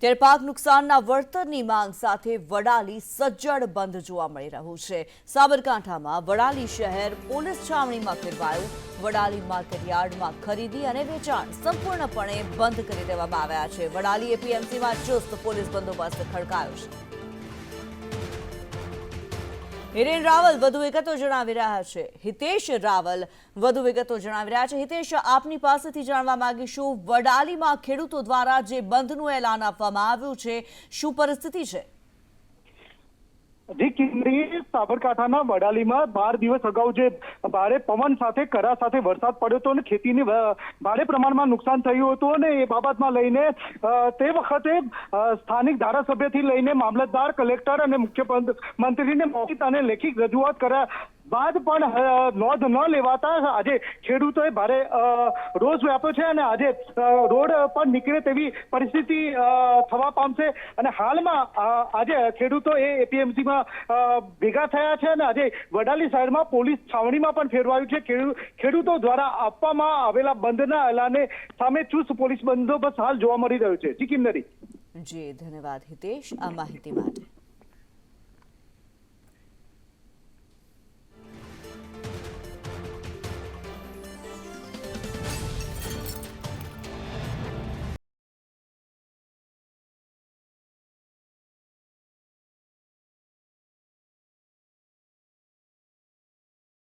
ત્યારે પાક નુકસાનના વળતરની માંગ સાથે વડાલી સજ્જડ બંધ જોવા મળી રહ્યું છે। સાબરકાંઠામાં વડાલી શહેર પોલીસ છાવણીમાં ફેરવાયું। વડાલી માર્કેટયાર્ડમાં ખરીદી અને વેચાણ સંપૂર્ણપણે બંધ કરી દેવામાં આવ્યા છે। વડાલી એપીએમસીમાં ચુસ્ત પોલીસ બંદોબસ્ત ખડકાયો છે। હિરેન રાવલ વધુ વિગતો જણાવી રહ્યા છે। હિતેશ રાવલ વધુ વિગતો જણાવી રહ્યા છે। હિતેશ, આપની પાસેથી જાણવા માંગીશું, વડાલીમાં ખેડૂતો દ્વારા જે બંધનું એલાન આપવામાં આવ્યું છે, શું પરિસ્થિતિ છે? જી કિન્નરી, સાબરકાંઠાના વડાલીમાં 12 દિવસ અગાઉ જે ભારે પવન સાથે કરા સાથે વરસાદ પડ્યો હતો અને ખેતીને ભારે પ્રમાણમાં નુકસાન થયું હતું અને એ બાબતમાં લઈને તે વખતે સ્થાનિક ધારાસભ્યથી લઈને મામલતદાર, કલેક્ટર અને મુખ્યમંત્રીને મૌખિક અને લેખિત રજૂઆત કર્યા બાદ પણ નોંધ ન લેવાતા આજે ખેડૂતોએ ભારે રોષ વ્યાપ્યો છે અને આજે રોડ પર નીકળે તેવી પરિસ્થિતિ થવા પામશે। અને હાલમાં આજે ખેડૂતો એ એપીએમસીમાં ભેગા થયા છે અને આજે વડાલી શહેરમાં પોલીસ છાવણીમાં પણ ફેરવાયું છે। ખેડૂતો દ્વારા આપવામાં આવેલા બંધના એલાને સામે ચુસ્ત પોલીસ બંદોબસ્ત હાલ જોવા મળી રહ્યો છે। જી કિન્નરી। જી, ધન્યવાદ હિતેશ આ માહિતી માટે।